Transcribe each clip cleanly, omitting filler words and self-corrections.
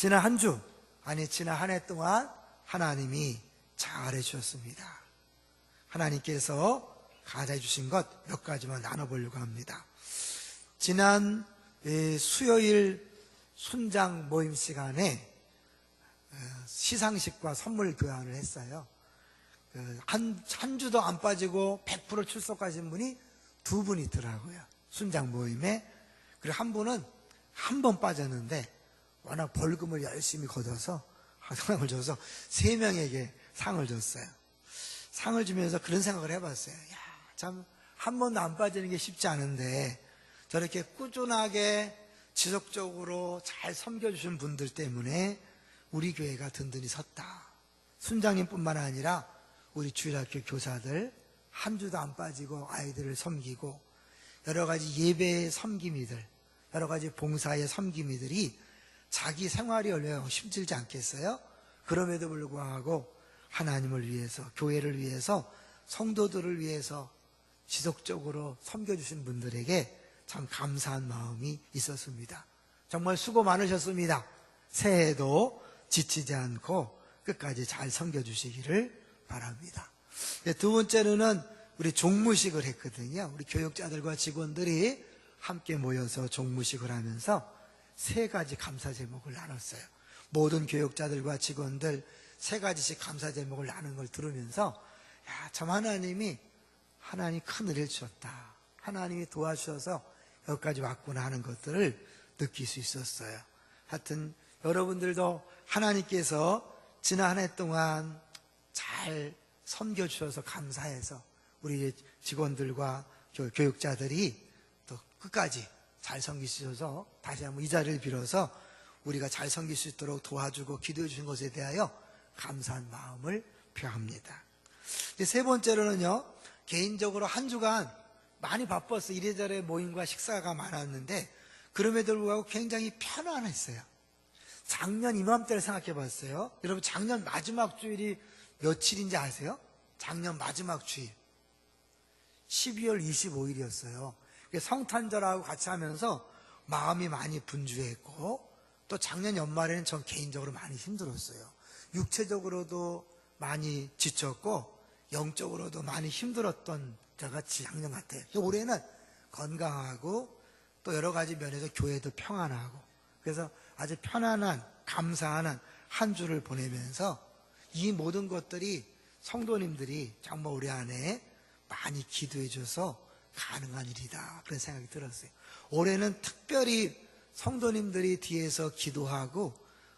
지난 한 주, 지난 한 해 동안 하나님이 잘해 주셨습니다. 하나님께서 가르쳐 주신 것 몇 가지만 나눠보려고 합니다. 지난 수요일 순장 모임 시간에 시상식과 선물 교환을 했어요. 한 주도 안 빠지고 100% 출석하신 분이 두 분 있더라고요. 순장 모임에. 그리고 한 분은 한 번 빠졌는데 워낙 벌금을 열심히 걷어서 상을 줘서 3명에게 상을 줬어요. 상을 주면서 그런 생각을 해봤어요. 야, 참 한 번도 안 빠지는 게 쉽지 않은데 저렇게 꾸준하게 지속적으로 잘 섬겨주신 분들 때문에 우리 교회가 든든히 섰다. 순장님뿐만 아니라 우리 주일학교 교사들 한 주도 안 빠지고 아이들을 섬기고 여러 가지 예배의 섬김이들, 여러 가지 봉사의 섬김이들이 자기 생활이 얼마나 힘들지 않겠어요? 그럼에도 불구하고 하나님을 위해서, 교회를 위해서, 성도들을 위해서 지속적으로 섬겨주신 분들에게 참 감사한 마음이 있었습니다. 정말 수고 많으셨습니다. 새해에도 지치지 않고 끝까지 잘 섬겨주시기를 바랍니다. 두 번째로는 우리 종무식을 했거든요. 우리 교육자들과 직원들이 함께 모여서 종무식을 하면서 3가지 감사 제목을 나눴어요. 모든 교육자들과 직원들 3가지씩 감사 제목을 나눈 걸 들으면서 야, 참 하나님 큰 은혜를 주셨다. 하나님이 도와주셔서 여기까지 왔구나 하는 것들을 느낄 수 있었어요. 하여튼 여러분들도 하나님께서 지난 한 해 동안 잘 섬겨주셔서 감사해서 우리 직원들과 교육자들이 또 끝까지 잘 섬기셔서 다시 한번 이 자리를 빌어서 우리가 잘 섬길 수 있도록 도와주고 기도해 주신 것에 대하여 감사한 마음을 표합니다. 세 번째로는요, 개인적으로 한 주간 많이 바빴어요. 이래저래 모임과 식사가 많았는데 그럼에도 불구하고 굉장히 편안했어요. 작년 이맘때를 생각해 봤어요. 여러분 작년 마지막 주일이 며칠인지 아세요? 작년 마지막 주일 12월 25일이었어요. 성탄절하고 같이 하면서 마음이 많이 분주했고 또 작년 연말에는 전 개인적으로 많이 힘들었어요. 육체적으로도 많이 지쳤고 영적으로도 많이 힘들었던 때가 작년 같아요. 올해는 건강하고 또 여러 가지 면에서 교회도 평안하고 그래서 아주 편안한 감사하는 한 주를 보내면서 이 모든 것들이 성도님들이 정말 우리 안에 많이 기도해 줘서 가능한 일이다 그런 생각이 들었어요. 올해는 특별히 성도님들이 뒤에서 기도하고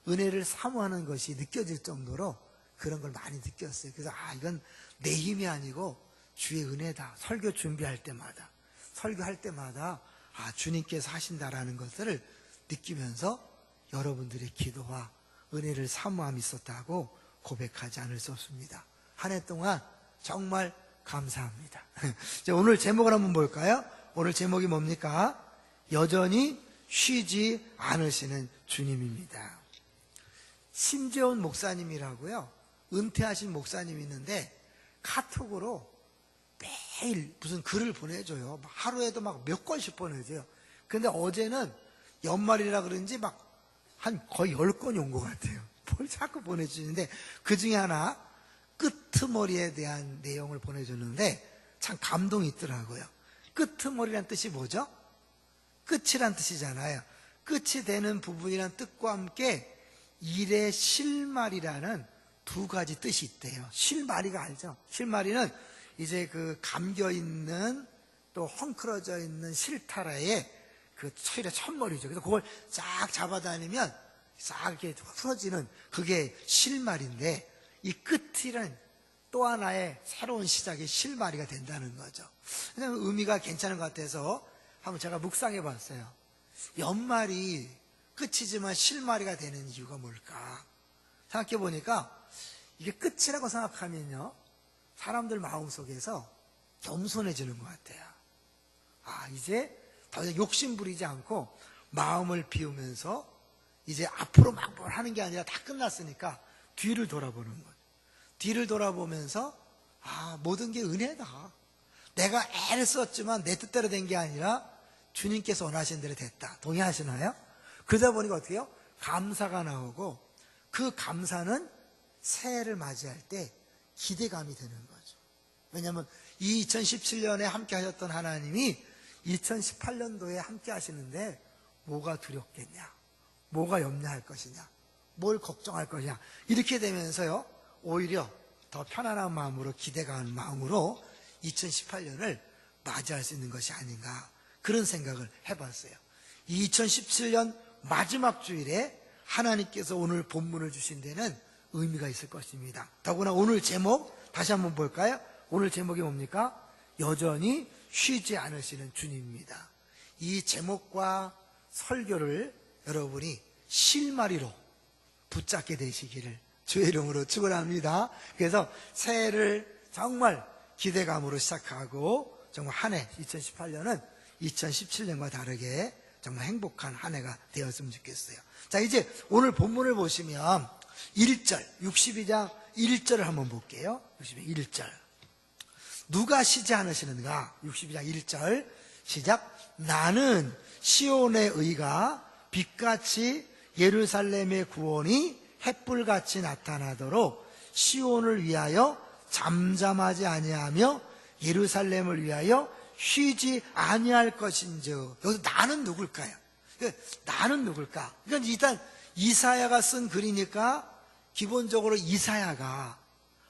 은혜를 사모하는 것이 느껴질 정도로 그런 걸 많이 느꼈어요. 그래서 이건 내 힘이 아니고 주의 은혜다. 설교 준비할 때마다 설교할 때마다 주님께서 하신다라는 것들을 느끼면서 여러분들의 기도와 은혜를 사모함이 있었다고 고백하지 않을 수 없습니다. 한 해 동안 정말 감사합니다. 오늘 제목을 한번 볼까요? 오늘 제목이 뭡니까? 여전히 쉬지 않으시는 주님입니다. 심재원 목사님이라고요. 은퇴하신 목사님이 있는데 카톡으로 매일 무슨 글을 보내줘요. 하루에도 막 몇 건씩 보내줘요. 근데 어제는 연말이라 그런지 막 한 거의 10건이 온 것 같아요. 뭘 자꾸 보내주시는데 그 중에 하나 끄트머리에 대한 내용을 보내줬는데 참 감동이 있더라고요. 끄트머리란 뜻이 뭐죠? 끝이란 뜻이잖아요. 끝이 되는 부분이란 뜻과 함께 일의 실마리라는 2가지 뜻이 있대요. 실마리가 알죠? 실마리는 이제 그 감겨있는 또 헝클어져 있는 실타라에 그 실의 첫머리죠. 그래서 그걸 쫙 잡아다니면 싹 이렇게 풀어지는 그게 실마리인데 이 끝이란 또 하나의 새로운 시작의 실마리가 된다는 거죠. 그냥 의미가 괜찮은 것 같아서 한번 제가 묵상해 봤어요. 연말이 끝이지만 실마리가 되는 이유가 뭘까? 생각해 보니까 이게 끝이라고 생각하면요, 사람들 마음속에서 겸손해지는 것 같아요. 이제 더 이상 욕심 부리지 않고 마음을 비우면서 이제 앞으로 막 뭘 하는 게 아니라 다 끝났으니까 뒤를 돌아보는 거예요. 뒤를 돌아보면서 모든 게 은혜다. 내가 애를 썼지만 내 뜻대로 된 게 아니라 주님께서 원하신 대로 됐다. 동의하시나요? 그러다 보니까 어떻게 해요? 감사가 나오고 그 감사는 새해를 맞이할 때 기대감이 되는 거죠. 왜냐하면 이 2017년에 함께 하셨던 하나님이 2018년도에 함께 하시는데 뭐가 두렵겠냐, 뭐가 염려할 것이냐, 뭘 걱정할 것이냐, 이렇게 되면서요 오히려 더 편안한 마음으로, 기대가는 마음으로 2018년을 맞이할 수 있는 것이 아닌가, 그런 생각을 해봤어요. 이 2017년 마지막 주일에 하나님께서 오늘 본문을 주신 데는 의미가 있을 것입니다. 더구나 오늘 제목 다시 한번 볼까요? 오늘 제목이 뭡니까? 여전히 쉬지 않으시는 주님입니다. 이 제목과 설교를 여러분이 실마리로 붙잡게 되시기를 주의 이름으로 축원합니다. 그래서 새해를 정말 기대감으로 시작하고 정말 한 해 2018년은 2017년과 다르게 정말 행복한 한 해가 되었으면 좋겠어요. 자, 이제 오늘 본문을 보시면 1절, 62장 1절을 한번 볼게요. 62장 1절. 누가 쉬지 않으시는가? 62장 1절 시작. 나는 시온의 의가 빛같이 예루살렘의 구원이 햇불같이 나타나도록 시온을 위하여 잠잠하지 아니하며 예루살렘을 위하여 쉬지 아니할 것인즉. 여기서 나는 누굴까요? 나는 누굴까? 그러니까 일단 이사야가 쓴 글이니까 기본적으로 이사야가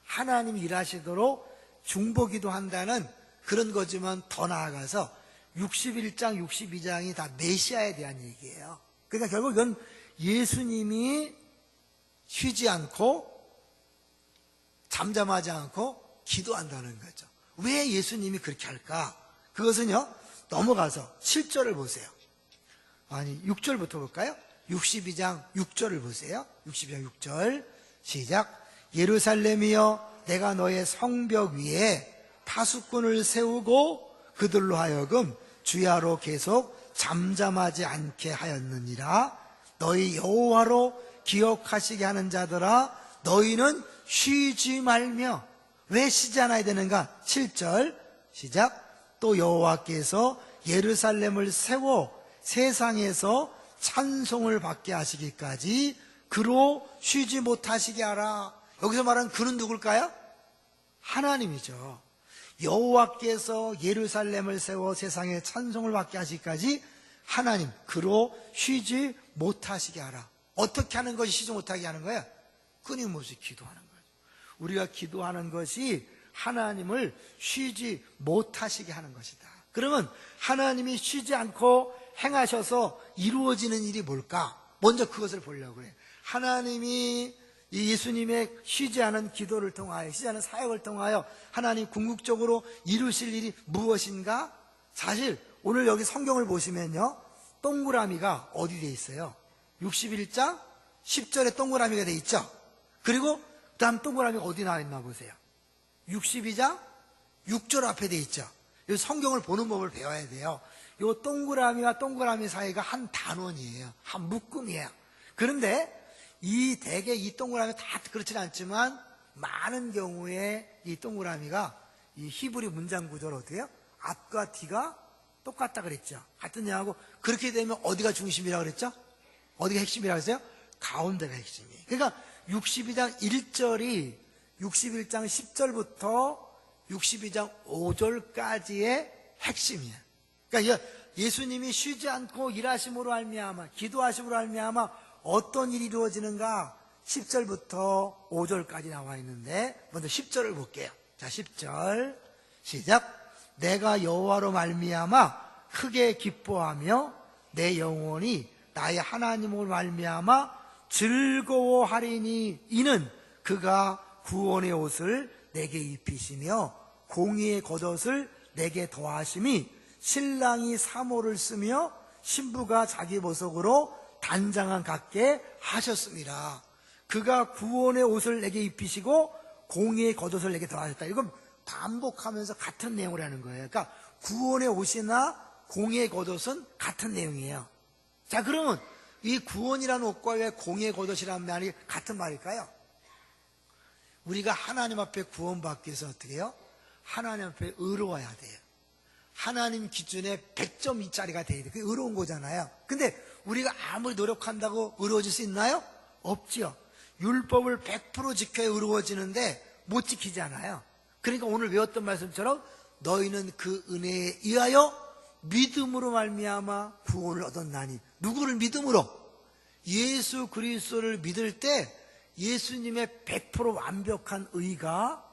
하나님이 일하시도록 중보기도 한다는 그런 거지만 더 나아가서 61장, 62장이 다 메시아에 대한 얘기예요. 그러니까 결국 이건 예수님이 쉬지 않고 잠잠하지 않고 기도한다는 거죠. 왜 예수님이 그렇게 할까? 그것은요, 넘어가서 7절을 보세요. 아니, 6절부터 볼까요? 62장 6절을 보세요. 62장 6절 시작. 예루살렘이여, 내가 너의 성벽 위에 파수꾼을 세우고 그들로 하여금 주야로 계속 잠잠하지 않게 하였느니라. 너희 여호와로 기억하시게 하는 자들아, 너희는 쉬지 말며. 왜 쉬지 않아야 되는가? 7절 시작. 또 여호와께서 예루살렘을 세워 세상에서 찬송을 받게 하시기까지 그로 쉬지 못하시게 하라. 여기서 말하는 그는 누굴까요? 하나님이죠. 여호와께서 예루살렘을 세워 세상에 찬송을 받게 하시기까지 하나님, 그로 쉬지 못하시게 하라. 어떻게 하는 것이 쉬지 못하게 하는 거예요? 끊임없이 기도하는 거예요. 우리가 기도하는 것이 하나님을 쉬지 못하시게 하는 것이다. 그러면 하나님이 쉬지 않고 행하셔서 이루어지는 일이 뭘까? 먼저 그것을 보려고 해요. 하나님이 이 예수님의 쉬지 않은 기도를 통하여, 쉬지 않은 사역을 통하여 하나님 궁극적으로 이루실 일이 무엇인가? 사실 오늘 여기 성경을 보시면요, 동그라미가 어디 돼 있어요? 61장 10절에 동그라미가 돼 있죠. 그리고 그 다음 동그라미가 어디 나와 있나 보세요. 62장 6절 앞에 돼 있죠. 이 성경을 보는 법을 배워야 돼요. 이 동그라미와 동그라미 사이가 한 단원이에요. 한 묶음이에요. 그런데 이 대개 이 동그라미 다 그렇지는 않지만 많은 경우에 이 동그라미가 이 히브리 문장 구조를 어떻게 해요? 앞과 뒤가 똑같다 그랬죠. 같으냐고. 그렇게 되면 어디가 중심이라고 그랬죠? 어디가 핵심이라고 했어요? 가운데가 핵심이에요. 그러니까 62장 1절이 61장 10절부터 62장 5절까지의 핵심이에요. 그러니까 예수님이 쉬지 않고 일하심으로 말미암아, 기도하심으로 말미암아 어떤 일이 이루어지는가? 10절부터 5절까지 나와 있는데 먼저 10절을 볼게요. 자, 10절 시작. 내가 여호와로 말미암아 크게 기뻐하며 내 영혼이 나의 하나님으로 말미암아 즐거워하리니 이는 그가 구원의 옷을 내게 입히시며 공의의 겉옷을 내게 더하심이 신랑이 사모를 쓰며 신부가 자기 보석으로 단장한 같게 하셨습니다. 그가 구원의 옷을 내게 입히시고 공의의 겉옷을 내게 더하셨다. 이건 반복하면서 같은 내용을 하는 거예요. 그러니까 구원의 옷이나 공의의 겉옷은 같은 내용이에요. 자, 그러면 이 구원이라는 옷과 왜 공의의 겉옷이라는 말이 같은 말일까요? 우리가 하나님 앞에 구원받기 위해서 어떻게 해요? 하나님 앞에 의로워야 돼요. 하나님 기준에 100점짜리가 돼야 돼요. 그게 의로운 거잖아요. 근데 우리가 아무리 노력한다고 의로워질 수 있나요? 없지요. 율법을 100% 지켜야 의로워지는데 못 지키잖아요. 그러니까 오늘 외웠던 말씀처럼 너희는 그 은혜에 의하여 믿음으로 말미암아 구원을 얻었나니. 누구를 믿음으로? 예수 그리스도를 믿을 때 예수님의 100% 완벽한 의가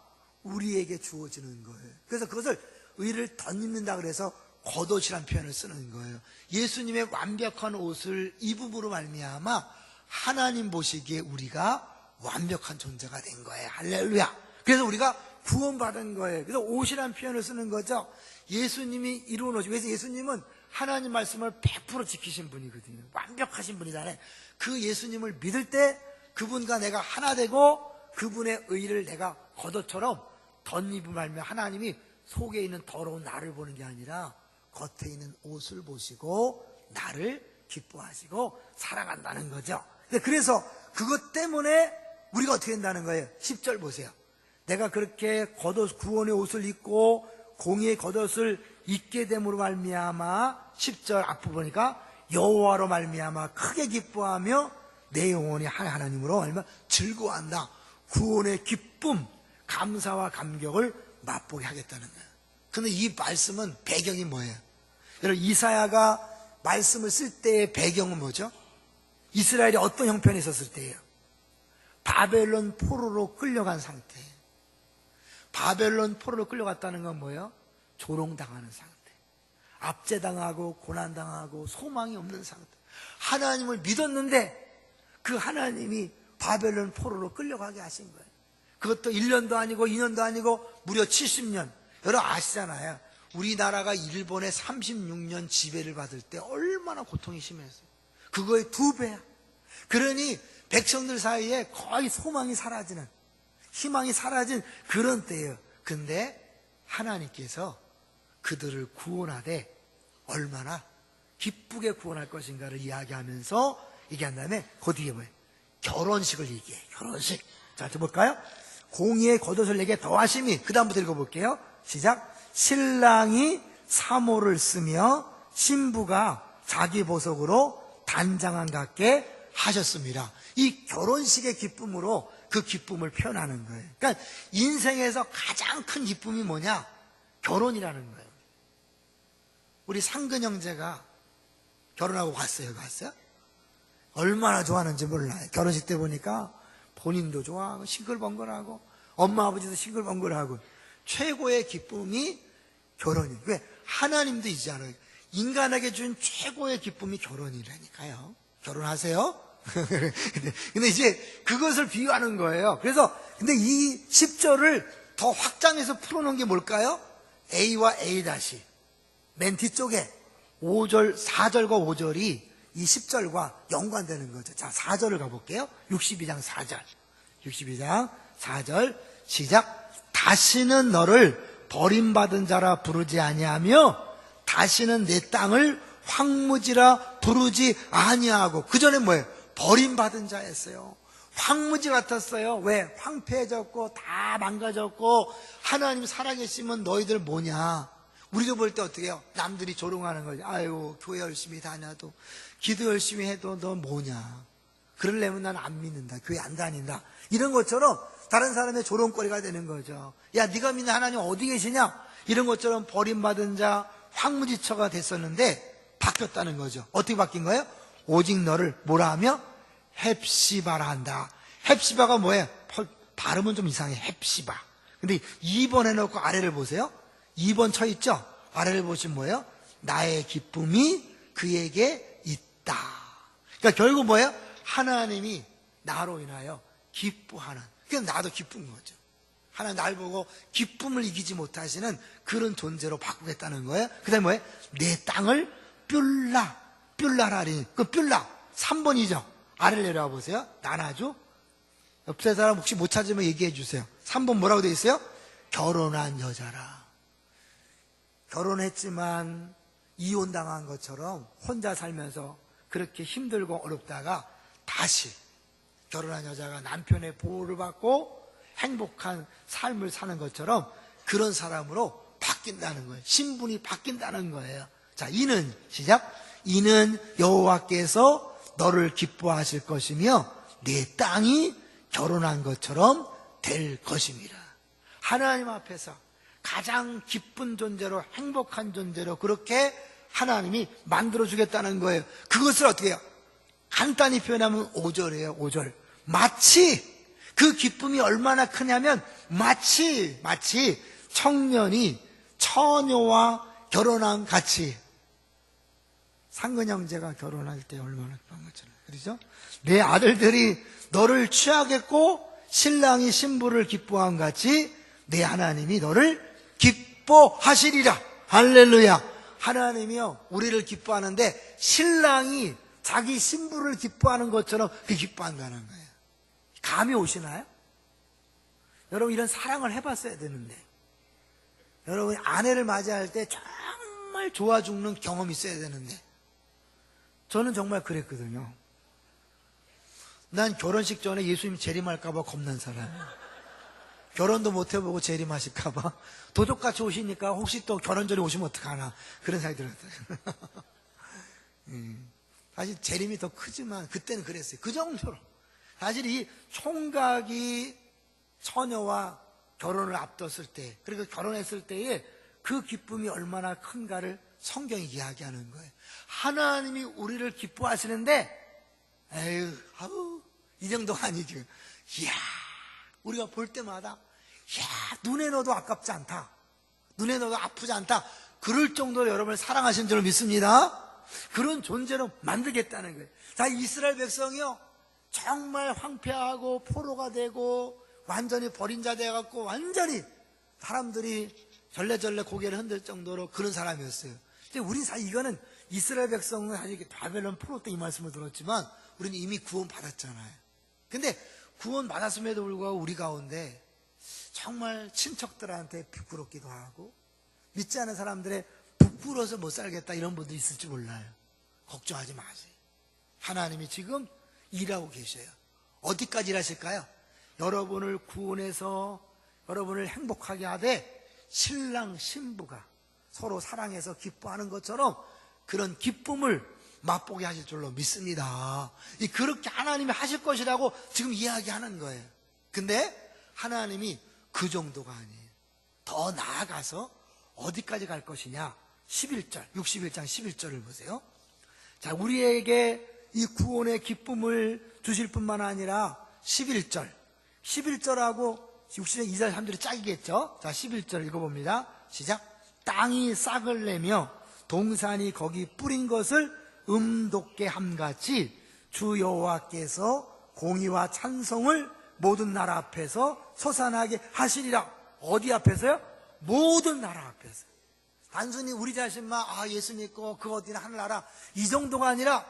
우리에게 주어지는 거예요. 그래서 그것을 의를 덧입는다 그래서 겉옷이란 표현을 쓰는 거예요. 예수님의 완벽한 옷을 입음으로 말미암아 하나님 보시기에 우리가 완벽한 존재가 된 거예요. 할렐루야. 그래서 우리가 구원받은 거예요. 그래서 옷이란 표현을 쓰는 거죠. 예수님이 이루어 놓으신, 그래서 예수님은 하나님 말씀을 100% 지키신 분이거든요. 완벽하신 분이잖아요. 그 예수님을 믿을 때 그분과 내가 하나 되고 그분의 의를 내가 겉옷처럼 덧입음 말며 하나님이 속에 있는 더러운 나를 보는 게 아니라 겉에 있는 옷을 보시고 나를 기뻐하시고 사랑한다는 거죠. 그래서 그것 때문에 우리가 어떻게 된다는 거예요? 10절 보세요. 내가 그렇게 겉옷, 구원의 옷을 입고 공의의 겉옷을 입게 됨으로 말미암아 10절 앞부분 보니까 여호와로 말미암아 크게 기뻐하며 내 영혼이 하나님으로 말미암아 즐거워한다. 구원의 기쁨, 감사와 감격을 맛보게 하겠다는 거예요. 근데 이 말씀은 배경이 뭐예요? 여러분, 이사야가 말씀을 쓸 때의 배경은 뭐죠? 이스라엘이 어떤 형편에 있었을 때예요? 바벨론 포로로 끌려간 상태예요. 바벨론 포로로 끌려갔다는 건 뭐예요? 조롱당하는 상태, 압제당하고 고난당하고 소망이 없는 상태. 하나님을 믿었는데 그 하나님이 바벨론 포로로 끌려가게 하신 거예요. 그것도 1년도 아니고 2년도 아니고 무려 70년. 여러분 아시잖아요. 우리나라가 일본의 36년 지배를 받을 때 얼마나 고통이 심했어요. 그거의 2배야. 그러니 백성들 사이에 거의 소망이 사라지는, 희망이 사라진 그런 때예요. 근데 하나님께서 그들을 구원하되 얼마나 기쁘게 구원할 것인가를 이야기하면서 얘기한 다음에 그 뒤에 뭐예요? 결혼식을 얘기해. 결혼식. 자, 볼까요? 공의의 겉옷을 내게 더하심이. 그 다음부터 읽어볼게요. 시작. 신랑이 사모를 쓰며 신부가 자기 보석으로 단장한 같게 하셨습니다. 이 결혼식의 기쁨으로 그 기쁨을 표현하는 거예요. 그러니까 인생에서 가장 큰 기쁨이 뭐냐? 결혼이라는 거예요. 우리 상근 형제가 결혼하고 갔어요. 갔어요? 얼마나 좋아하는지 몰라요. 결혼식 때 보니까 본인도 좋아하고 싱글벙글하고 엄마 아버지도 싱글벙글하고 최고의 기쁨이 결혼이에요. 왜? 하나님도 있잖아요. 인간에게 준 최고의 기쁨이 결혼이라니까요. 결혼하세요? 근데 이제 그것을 비유하는 거예요. 그래서 근데 이 10절을 더 확장해서 풀어놓은 게 뭘까요? A와 A 다시 맨 뒤쪽에 5절, 4절과 5절이 이 10절과 연관되는 거죠. 자, 4절을 가볼게요. 62장 4절. 62장 4절 시작. 다시는 너를 버림받은 자라 부르지 아니하며 다시는 내 땅을 황무지라 부르지 아니하고. 그 전에 뭐예요? 버림받은 자였어요. 황무지 같았어요. 왜? 황폐해졌고 다 망가졌고 하나님 살아계시면 너희들 뭐냐? 우리도 볼 때 어떻게 해요? 남들이 조롱하는 거죠. 아유, 교회 열심히 다녀도 기도 열심히 해도 너 뭐냐? 그러려면 난 안 믿는다. 교회 안 다닌다. 이런 것처럼 다른 사람의 조롱거리가 되는 거죠. 야, 네가 믿는 하나님 어디 계시냐? 이런 것처럼 버림받은 자, 황무지처가 됐었는데 바뀌었다는 거죠. 어떻게 바뀐 거예요? 오직 너를 뭐라 하며? 헵시바라 한다. 헵시바가 뭐예요? 발음은 좀 이상해. 헵시바. 근데 2번 해놓고 아래를 보세요. 2번 쳐 있죠? 아래를 보시면 뭐예요? 나의 기쁨이 그에게 있다. 그러니까 결국 뭐예요? 하나님이 나로 인하여 기뻐하는. 그러니까 나도 기쁜 거죠. 하나님 날 보고 기쁨을 이기지 못하시는 그런 존재로 바꾸겠다는 거예요. 그 다음에 뭐예요? 내 땅을 뷸라라니. 그 뷸라 3번이죠. 아래를 내려와 보세요. 나나주. 옆에 사람 혹시 못 찾으면 얘기해 주세요. 3번 뭐라고 되어 있어요? 결혼한 여자라. 결혼했지만 이혼당한 것처럼 혼자 살면서 그렇게 힘들고 어렵다가 다시 결혼한 여자가 남편의 보호를 받고 행복한 삶을 사는 것처럼 그런 사람으로 바뀐다는 거예요. 신분이 바뀐다는 거예요. 자, 이는 시작. 이는 여호와께서 너를 기뻐하실 것이며 네 땅이 결혼한 것처럼 될 것임이라. 하나님 앞에서 가장 기쁜 존재로, 행복한 존재로 그렇게 하나님이 만들어주겠다는 거예요. 그것을 어떻게 해요? 간단히 표현하면 5절이에요. 5절. 마치 그 기쁨이 얼마나 크냐면 마치 청년이 처녀와 결혼한 같이, 상근 형제가 결혼할 때 얼마나 기쁜 것처럼, 그렇죠? 내 아들들이 너를 취하겠고 신랑이 신부를 기뻐한 같이 내 하나님이 너를 기뻐하시리라. 할렐루야. 하나님이요 우리를 기뻐하는데 신랑이 자기 신부를 기뻐하는 것처럼 그 기뻐한다는 거예요. 감이 오시나요? 여러분 이런 사랑을 해봤어야 되는데, 여러분 아내를 맞이할 때 정말 좋아 죽는 경험이 있어야 되는데, 저는 정말 그랬거든요. 난 결혼식 전에 예수님 재림할까봐 겁난 사람이에요. 결혼도 못 해보고 재림하실까봐. 도적같이 오시니까 혹시 또 결혼 전에 오시면 어떡하나 그런 생각이 들었어요. 사실 재림이 더 크지만 그때는 그랬어요. 그 정도로. 사실 이 총각이 처녀와 결혼을 앞뒀을 때, 그리고 결혼했을 때에 그 기쁨이 얼마나 큰가를 성경이 이야기하는 거예요. 하나님이 우리를 기뻐하시는데 에휴, 이 정도가 아니죠. 이야, 우리가 볼 때마다 이야, 눈에 넣어도 아깝지 않다, 눈에 넣어도 아프지 않다, 그럴 정도로 여러분을 사랑하신 줄 믿습니다. 그런 존재로 만들겠다는 거예요. 자, 이스라엘 백성이요 정말 황폐하고 포로가 되고 완전히 버린 자 되어갖고 완전히 사람들이 절레절레 고개를 흔들 정도로 그런 사람이었어요. 근데 우린 사실 이거는 이스라엘 백성은 사실 바벨론 포로 때 이 말씀을 들었지만 우리는 이미 구원 받았잖아요. 근데 구원 받았음에도 불구하고 우리 가운데 정말 친척들한테 부끄럽기도 하고 믿지 않은 사람들의 부끄러워서 못 살겠다 이런 분도 있을지 몰라요. 걱정하지 마세요. 하나님이 지금 일하고 계셔요. 어디까지 일하실까요? 여러분을 구원해서 여러분을 행복하게 하되 신랑 신부가 서로 사랑해서 기뻐하는 것처럼 그런 기쁨을 맛보게 하실 줄로 믿습니다. 그렇게 하나님이 하실 것이라고 지금 이야기하는 거예요. 근데 하나님이 그 정도가 아니에요. 더 나아가서 어디까지 갈 것이냐? 11절, 61장 11절을 보세요. 자, 우리에게 이 구원의 기쁨을 주실 뿐만 아니라 11절하고 60장 2절 3절이 짝이겠죠. 자, 11절 읽어봅니다. 시작. 땅이 싹을 내며 동산이 거기 뿌린 것을 돋게 함같이 주 여호와께서 공의와 찬송을 모든 나라 앞에서 솟아나게 하시리라. 어디 앞에서요? 모든 나라 앞에서. 단순히 우리 자신만 예수 믿고 그 어디나 하늘나라 이 정도가 아니라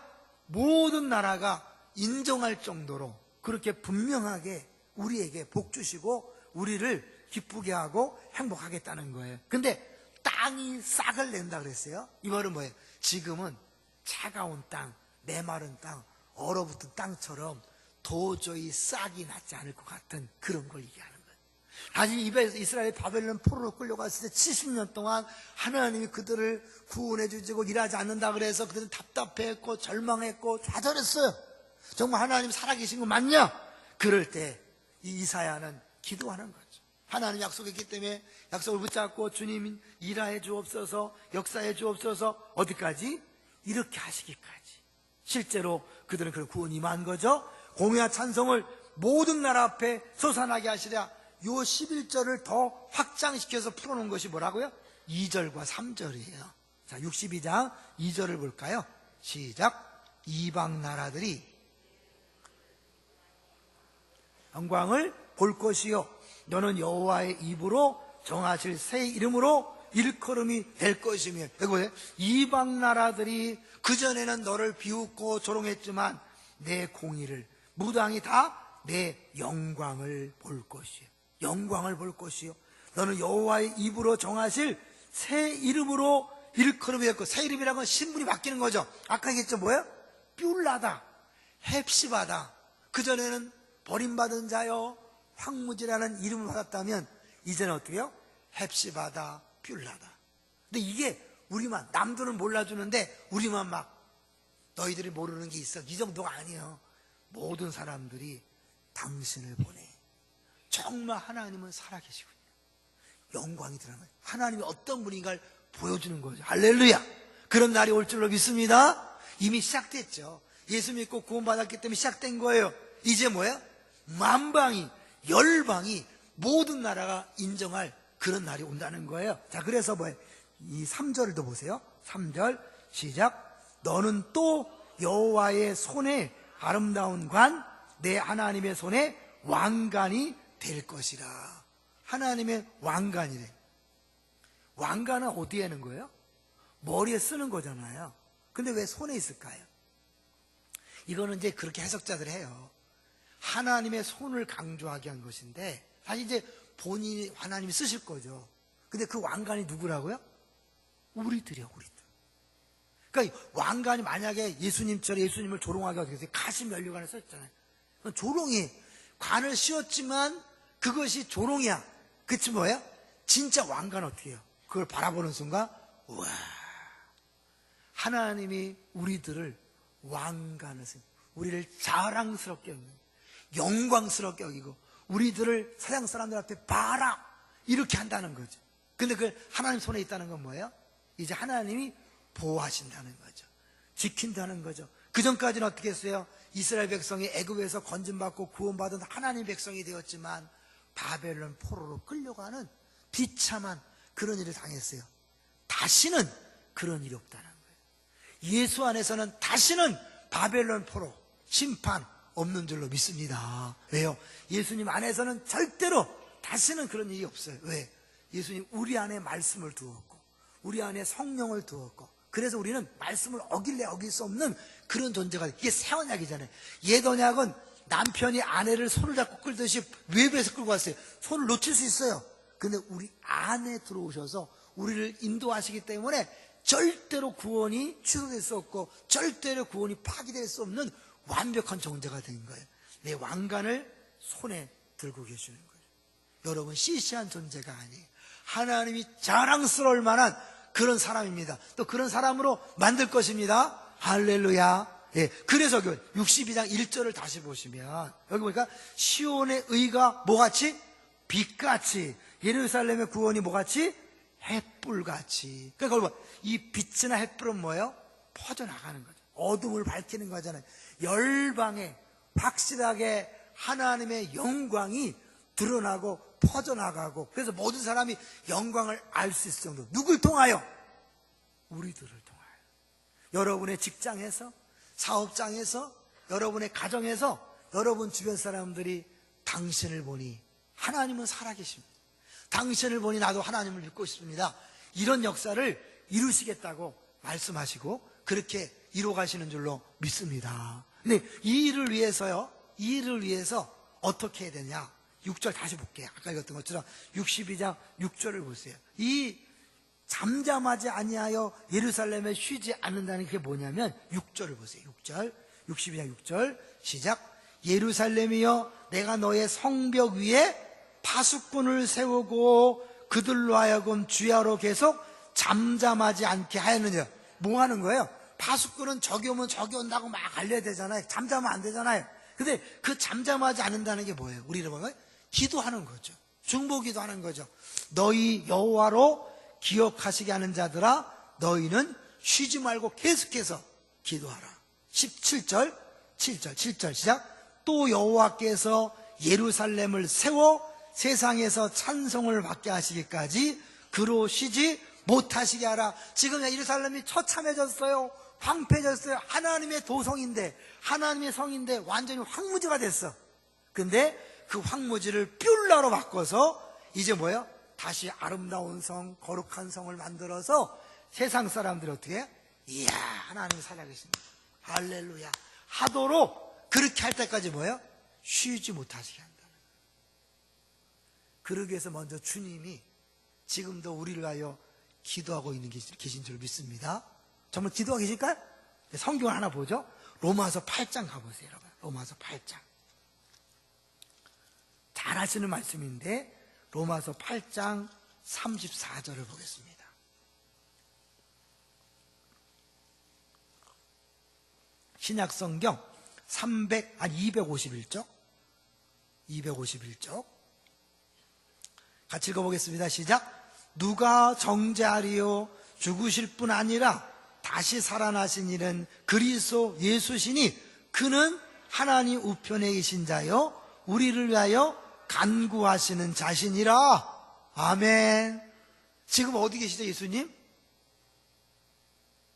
모든 나라가 인정할 정도로 그렇게 분명하게 우리에게 복 주시고 우리를 기쁘게 하고 행복하겠다는 거예요. 근데 땅이 싹을 낸다 그랬어요. 이 말은 뭐예요? 지금은 차가운 땅, 메마른 땅, 얼어붙은 땅처럼 도저히 싹이 나지 않을 것 같은 그런 걸 얘기하는 거예요. 사실 이스라엘이 바벨론 포로로 끌려갔을 때 70년 동안 하나님이 그들을 구원해 주시고 일하지 않는다 그래서 그들은 답답했고 절망했고 좌절했어요. 정말 하나님 살아계신 거 맞냐? 그럴 때 이 이사야는 기도하는 거죠. 하나님 약속했기 때문에 약속을 붙잡고 주님 일하해 주옵소서, 역사해 주옵소서. 어디까지? 이렇게 하시기까지. 실제로 그들은 그런 구원이 임한 거죠. 공의와 찬송을 모든 나라 앞에 솟아나게 하시랴. 요 11절을 더 확장시켜서 풀어놓은 것이 뭐라고요? 2절과 3절이에요. 자, 62장 2절을 볼까요? 시작. 이방 나라들이 영광을 볼 것이요 너는 여호와의 입으로 정하실 새 이름으로 일컬음이 될 것이며. 여기 보세요. 이방 나라들이 그전에는 너를 비웃고 조롱했지만 내 공의를 무당이 다 내 영광을 볼 것이요. 영광을 볼 것이요 너는 여호와의 입으로 정하실 새 이름으로 일컬음이 될 것. 새 이름이라는 건 신분이 바뀌는 거죠. 아까 얘기했죠. 뭐예요? 뷸라다, 헵시바다. 그전에는 버림받은 자요 황무지라는 이름을 받았다면 이제는 어떻게 해요? 헵시바다, 뷸라다. 근데 이게 우리만, 남들은 몰라주는데 우리만 막 너희들이 모르는 게 있어. 이 정도가 아니에요. 모든 사람들이 당신을 보내. 정말 하나님은 살아계시군요. 영광이 드러나요. 하나님이 어떤 분인가를 보여주는 거죠. 할렐루야. 그런 날이 올 줄로 믿습니다. 이미 시작됐죠. 예수 믿고 구원받았기 때문에 시작된 거예요. 이제 뭐예요? 만방이, 열방이, 모든 나라가 인정할 그런 날이 온다는 거예요. 자, 그래서 뭐예요? 이 3절도 보세요. 3절 시작. 너는 또 여호와의 손에 아름다운 관, 내 하나님의 손에 왕관이 될 것이라. 하나님의 왕관이래. 왕관은 어디에 하는 거예요? 머리에 쓰는 거잖아요. 근데 왜 손에 있을까요? 이거는 이제 그렇게 해석자들 해요. 하나님의 손을 강조하게 한 것인데, 사실 이제 본인이 하나님이 쓰실 거죠. 근데 그 왕관이 누구라고요? 우리들이요, 우리들. 그러니까 왕관이 만약에 예수님처럼 예수님을 조롱하게 어떻게 했어요? 가시 면류관을 썼잖아요. 조롱이 관을 씌웠지만 그것이 조롱이야. 그치 뭐예요? 진짜 왕관 어떻게 해요? 그걸 바라보는 순간 우와, 하나님이 우리들을 왕관을 쓰, 우리를 자랑스럽게 여기고 영광스럽게 여기고 우리들을 세상 사람들 앞에 봐라 이렇게 한다는 거죠. 근데 그 하나님 손에 있다는 건 뭐예요? 이제 하나님이 보호하신다는 거죠. 지킨다는 거죠. 그 전까지는 어떻게 했어요? 이스라엘 백성이 애굽에서 건진받고 구원받은 하나님 백성이 되었지만 바벨론 포로로 끌려가는 비참한 그런 일을 당했어요. 다시는 그런 일이 없다는 거예요. 예수 안에서는 다시는 바벨론 포로 심판 없는 줄로 믿습니다. 왜요? 예수님 안에서는 절대로 다시는 그런 일이 없어요. 왜? 예수님 우리 안에 말씀을 두었고 우리 안에 성령을 두었고, 그래서 우리는 말씀을 어길래 어길 수 없는 그런 존재가 돼요. 이게 새 언약이잖아요. 옛 언약은 남편이 아내를 손을 잡고 끌듯이 외부에서 끌고 왔어요. 손을 놓칠 수 있어요. 근데 우리 안에 들어오셔서 우리를 인도하시기 때문에 절대로 구원이 취소될 수 없고 절대로 구원이 파기될 수 없는 완벽한 존재가 된 거예요. 내 왕관을 손에 들고 계시는 거예요. 여러분 시시한 존재가 아니에요. 하나님이 자랑스러울 만한 그런 사람입니다. 또 그런 사람으로 만들 것입니다. 할렐루야. 예, 그래서 62장 1절을 다시 보시면 여기 보니까 시온의 의가 뭐같이? 빛같이, 예루살렘의 구원이 뭐같이? 햇불같이. 그러니까 이 빛이나 햇불은 뭐예요? 퍼져나가는 거죠. 어둠을 밝히는 거잖아요. 열방에 확실하게 하나님의 영광이 드러나고 퍼져나가고, 그래서 모든 사람이 영광을 알 수 있을 정도. 누굴 통하여? 우리들을 통하여. 여러분의 직장에서, 사업장에서, 여러분의 가정에서, 여러분 주변 사람들이 당신을 보니 하나님은 살아계십니다. 당신을 보니 나도 하나님을 믿고 싶습니다. 이런 역사를 이루시겠다고 말씀하시고 그렇게 이루어가시는 줄로 믿습니다. 근데 이 일을 위해서요, 이 일을 위해서 어떻게 해야 되냐? 6절 다시 볼게요. 아까 읽었던 것처럼 62장 6절을 보세요. 이 잠잠하지 아니하여 예루살렘에 쉬지 않는다는 게 뭐냐면 6절을 보세요. 6절, 62장 6절 시작. 예루살렘이여 내가 너의 성벽 위에 파수꾼을 세우고 그들로 하여금 주야로 계속 잠잠하지 않게 하였느냐. 뭐 하는 거예요? 파수꾼은 저기 오면 저기 온다고 막 알려야 되잖아요. 잠잠하면 안 되잖아요. 근데 그 잠잠하지 않는다는 게 뭐예요? 우리를 보면 기도하는 거죠. 중보기도 하는 거죠. 너희 여호와로 기억하시게 하는 자들아 너희는 쉬지 말고 계속해서 기도하라. 17절 7절 시작. 또 여호와께서 예루살렘을 세워 세상에서 찬송을 받게 하시기까지 그로 쉬지 못하시게 하라. 지금 예루살렘이 처참해졌어요. 황폐해졌어요. 하나님의 도성인데, 하나님의 성인데 완전히 황무지가 됐어. 근데 그 황무지를 뷸라로 바꿔서 이제 뭐예요? 다시 아름다운 성, 거룩한 성을 만들어서 세상 사람들이 어떻게 해요? 이야, 하나님이 살아계십니다. 할렐루야 하도록 그렇게 할 때까지 뭐예요? 쉬지 못하시게 한다는 거예요. 그러기 위해서 먼저 주님이 지금도 우리를 위하여 기도하고 있는 계신 줄 믿습니다. 정말 기도하고 계실까요? 성경을 하나 보죠. 로마서 8장 가보세요. 여러분. 로마서 8장. 잘 아시는 말씀인데 로마서 8장 34절을 보겠습니다. 신약성경 251쪽. 251쪽. 같이 읽어보겠습니다. 시작. 누가 정죄하리요? 죽으실 뿐 아니라 다시 살아나신 이는 그리스도 예수시니 그는 하나님 우편에 계신 자요 우리를 위하여 간구하시는 자신이라. 아멘. 지금 어디 계시죠, 예수님?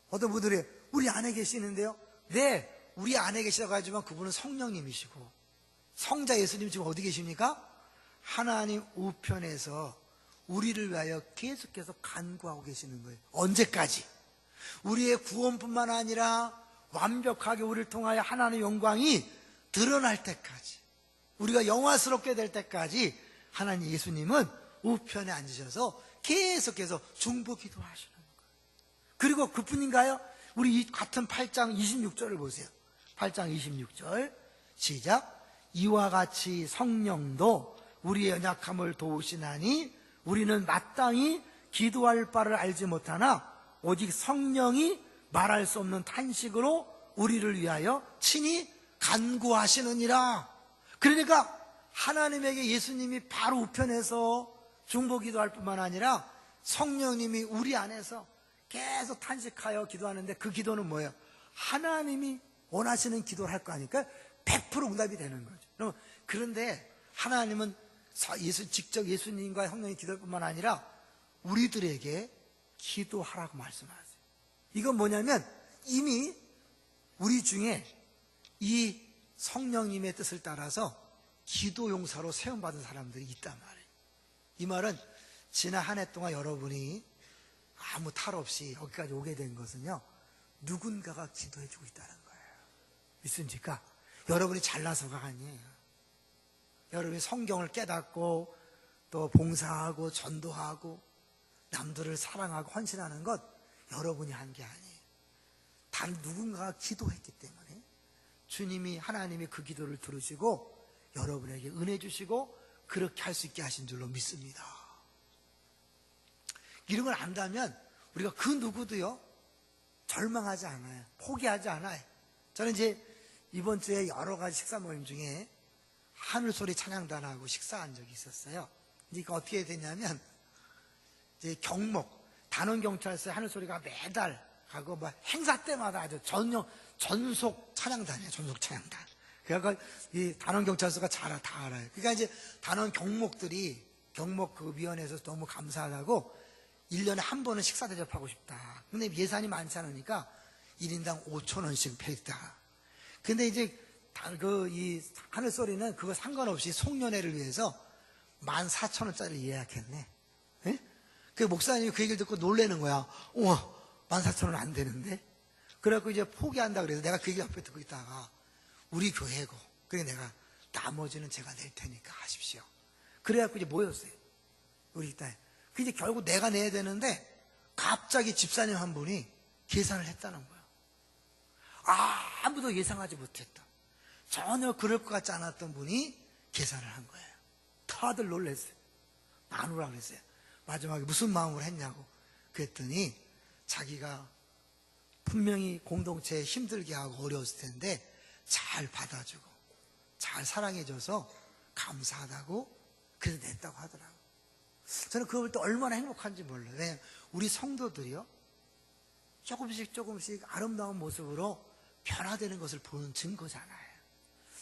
어떤 분들이 우리 안에 계시는데요. 네, 우리 안에 계시다고 하지만 그분은 성령님이시고 성자 예수님 지금 어디 계십니까? 하나님 우편에서 우리를 위하여 계속해서 간구하고 계시는 거예요. 언제까지? 우리의 구원뿐만 아니라 완벽하게 우리를 통하여 하나님의 영광이 드러날 때까지, 우리가 영화스럽게 될 때까지 하나님 예수님은 우편에 앉으셔서 계속해서 중보기도 하시는 거예요. 그리고 그뿐인가요? 우리 이 같은 8장 26절을 보세요. 8장 26절 시작. 이와 같이 성령도 우리의 연약함을 도우시나니 우리는 마땅히 기도할 바를 알지 못하나 오직 성령이 말할 수 없는 탄식으로 우리를 위하여 친히 간구하시느니라. 그러니까 하나님에게 예수님이 바로 우편에서 중보기도할 뿐만 아니라 성령님이 우리 안에서 계속 탄식하여 기도하는데 그 기도는 뭐예요? 하나님이 원하시는 기도를 할 거 아니까 100% 응답이 되는 거죠. 그런데 하나님은 직접 예수님과 성령이 기도할 뿐만 아니라 우리들에게 기도하라고 말씀하세요. 이건 뭐냐면 이미 우리 중에 이 성령님의 뜻을 따라서 기도 용사로 세움받은 사람들이 있단 말이에요. 이 말은 지난 한 해 동안 여러분이 아무 탈 없이 여기까지 오게 된 것은요, 누군가가 기도해주고 있다는 거예요. 믿습니까? 여러분이 잘나서가 아니에요. 여러분이 성경을 깨닫고 또 봉사하고 전도하고 남들을 사랑하고 헌신하는 것 여러분이 한 게 아니에요. 단 누군가가 기도했기 때문에 주님이, 하나님이 그 기도를 들으시고 여러분에게 은혜 주시고 그렇게 할 수 있게 하신 줄로 믿습니다. 이런 걸 안다면 우리가 그 누구도요 절망하지 않아요. 포기하지 않아요. 저는 이제 이번 주에 여러 가지 식사 모임 중에 하늘소리 찬양단하고 식사한 적이 있었어요. 그러니까 어떻게 됐냐면 이제 단원경찰서에 하늘소리가 매달 가고 뭐 행사 때마다 아주 전속 찬양단이에요. 전속 찬양단. 그러니까 이 단원경찰서가 다 알아요. 그러니까 이제 단원 경목들이 그 위원회에서 너무 감사하다고 1년에 한 번은 식사 대접하고 싶다. 근데 예산이 많지 않으니까 1인당 5,000원씩 패있다. 근데 이제 이 하늘소리는 그거 상관없이 송년회를 위해서 14,000원짜리 예약했네. 예? 그 목사님이 그 얘기를 듣고 놀라는 거야. 우와, 14,000원 안 되는데? 그래갖고 이제 포기한다 그래서 내가 그 얘기 옆에 듣고 있다가 우리 교회고, 그래 내가 나머지는 제가 낼 테니까 하십시오. 그래갖고 이제 모였어요. 우리 딸. 그 이제 결국 내가 내야 되는데 갑자기 집사님 한 분이 계산을 했다는 거예요. 아무도 예상하지 못했다. 전혀 그럴 것 같지 않았던 분이 계산을 한 거예요. 다들 놀랐어요. 나누라 그랬어요. 마지막에 무슨 마음으로 했냐고 그랬더니 자기가 분명히 공동체에 힘들게 하고 어려웠을 텐데 잘 받아주고 잘 사랑해줘서 감사하다고 그래서 냈다고 하더라고요. 저는 그걸 볼 때 얼마나 행복한지 몰라요. 왜냐하면 우리 성도들이요 조금씩 아름다운 모습으로 변화되는 것을 보는 증거잖아요.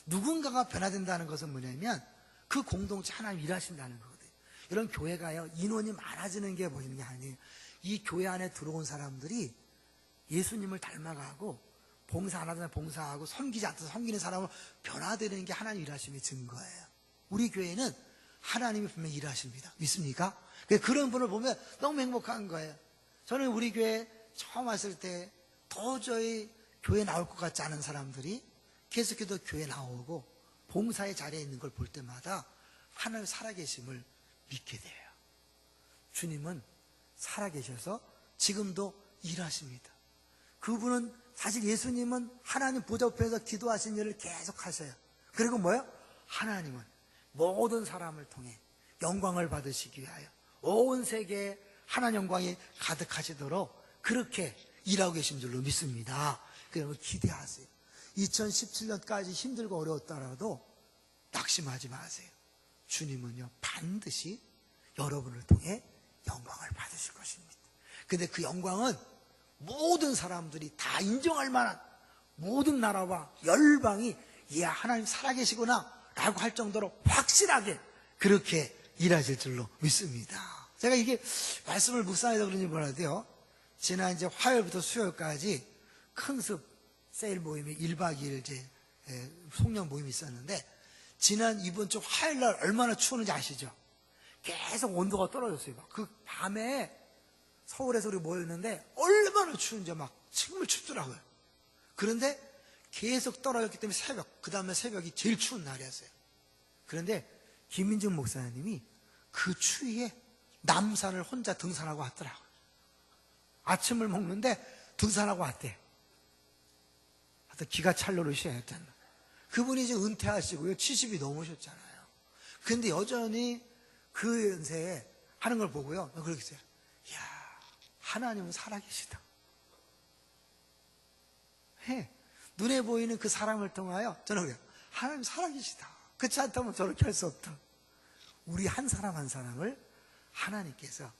누군가가 변화된다는 것은 뭐냐면 그 공동체 하나님 일하신다는 거거든요. 이런 교회가요 인원이 많아지는 게 보이는 게 아니에요. 이 교회 안에 들어온 사람들이 예수님을 닮아가고 봉사 안 하던 봉사하고 섬기지 않던 섬기는 사람으로 변화되는 게 하나님 일하심의 증거예요. 우리 교회는 하나님이 분명히 일하십니다. 믿습니까? 그런 분을 보면 너무 행복한 거예요. 저는 우리 교회 처음 왔을 때 도저히 교회 나올 것 같지 않은 사람들이 계속해서 교회 나오고 봉사의 자리에 있는 걸 볼 때마다 하나님 살아계심을 믿게 돼요. 주님은 살아계셔서 지금도 일하십니다. 그분은 사실 예수님은 하나님 보좌 옆에서 기도하신 일을 계속 하셔요. 그리고 뭐요? 하나님은 모든 사람을 통해 영광을 받으시기 위하여 온 세계에 하나님 영광이 가득하시도록 그렇게 일하고 계신 줄로 믿습니다. 그러면 기대하세요. 2017년까지 힘들고 어려웠더라도 낙심하지 마세요. 주님은요, 반드시 여러분을 통해 영광을 받으실 것입니다. 근데 그 영광은 모든 사람들이 다 인정할 만한, 모든 나라와 열방이 야, 하나님 살아계시구나 라고 할 정도로 확실하게 그렇게 일하실 줄로 믿습니다. 제가 이게 말씀을 묵상해서 그런지 몰라도요, 지난 이제 화요일부터 수요일까지 큰 습 세일 모임이 1박 2일 이제 송년 모임이 있었는데, 지난 이번 주 화요일 날 얼마나 추웠는지 아시죠? 계속 온도가 떨어졌어요. 그 밤에 서울에서 우리 모였는데 얼마나 추운지 막 정말 춥더라고요. 그런데 계속 떨어졌기 때문에 새벽, 그 다음에 새벽이 제일 추운 날이었어요. 그런데 김민정 목사님이 그 추위에 남산을 혼자 등산하고 왔더라고요. 아침을 먹는데 등산하고 왔대. 하여튼 기가 찰 노릇이야. 하여튼 그분이 이제 은퇴하시고요, 70이 넘으셨잖아요. 그런데 여전히 그 연세에 하는 걸 보고요, 그렇게 했어요. 이야, 하나님은 살아계시다. 눈에 보이는 그 사람을 통하여 저는 그래요, 하나님 살아계시다. 그렇지 않다면 저렇게 할 수 없다. 우리 한 사람 한 사람을 하나님께서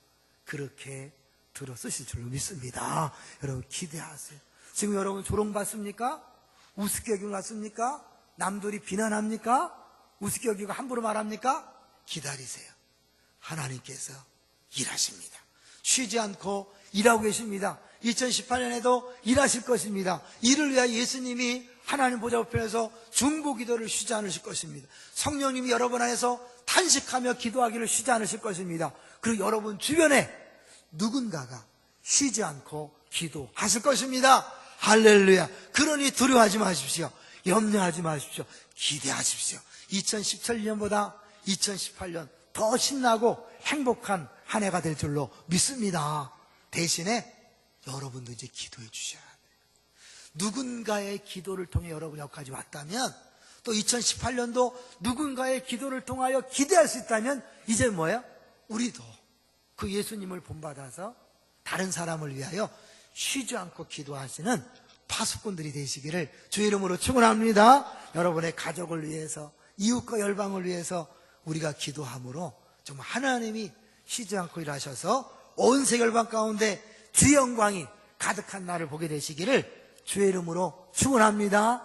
그렇게 들어 쓰실 줄로 믿습니다. 여러분 기대하세요. 지금 여러분 조롱받습니까? 우습게 여기고 갔습니까? 남들이 비난합니까? 우습게 여기고 함부로 말합니까? 기다리세요. 하나님께서 일하십니다. 쉬지 않고 일하고 계십니다. 2018년에도 일하실 것입니다. 이를 위하여 예수님이 하나님 보좌 우편에서 중보기도를 쉬지 않으실 것입니다. 성령님이 여러분 안에서 탄식하며 기도하기를 쉬지 않으실 것입니다. 그리고 여러분 주변에 누군가가 쉬지 않고 기도하실 것입니다. 할렐루야. 그러니 두려워하지 마십시오. 염려하지 마십시오. 기대하십시오. 2017년보다 2018년 더 신나고 행복한 한 해가 될 줄로 믿습니다. 대신에 여러분도 이제 기도해 주셔야 돼요. 누군가의 기도를 통해 여러분이 여기까지 왔다면, 또 2018년도 누군가의 기도를 통하여 기대할 수 있다면, 이제 뭐예요? 우리도 그 예수님을 본받아서 다른 사람을 위하여 쉬지 않고 기도하시는 파수꾼들이 되시기를 주의 이름으로 축원합니다. 여러분의 가족을 위해서, 이웃과 열방을 위해서 우리가 기도함으로 정말 하나님이 쉬지 않고 일하셔서 온 세계 열방 가운데 주의 영광이 가득한 날을 보게 되시기를 주의 이름으로 축원합니다.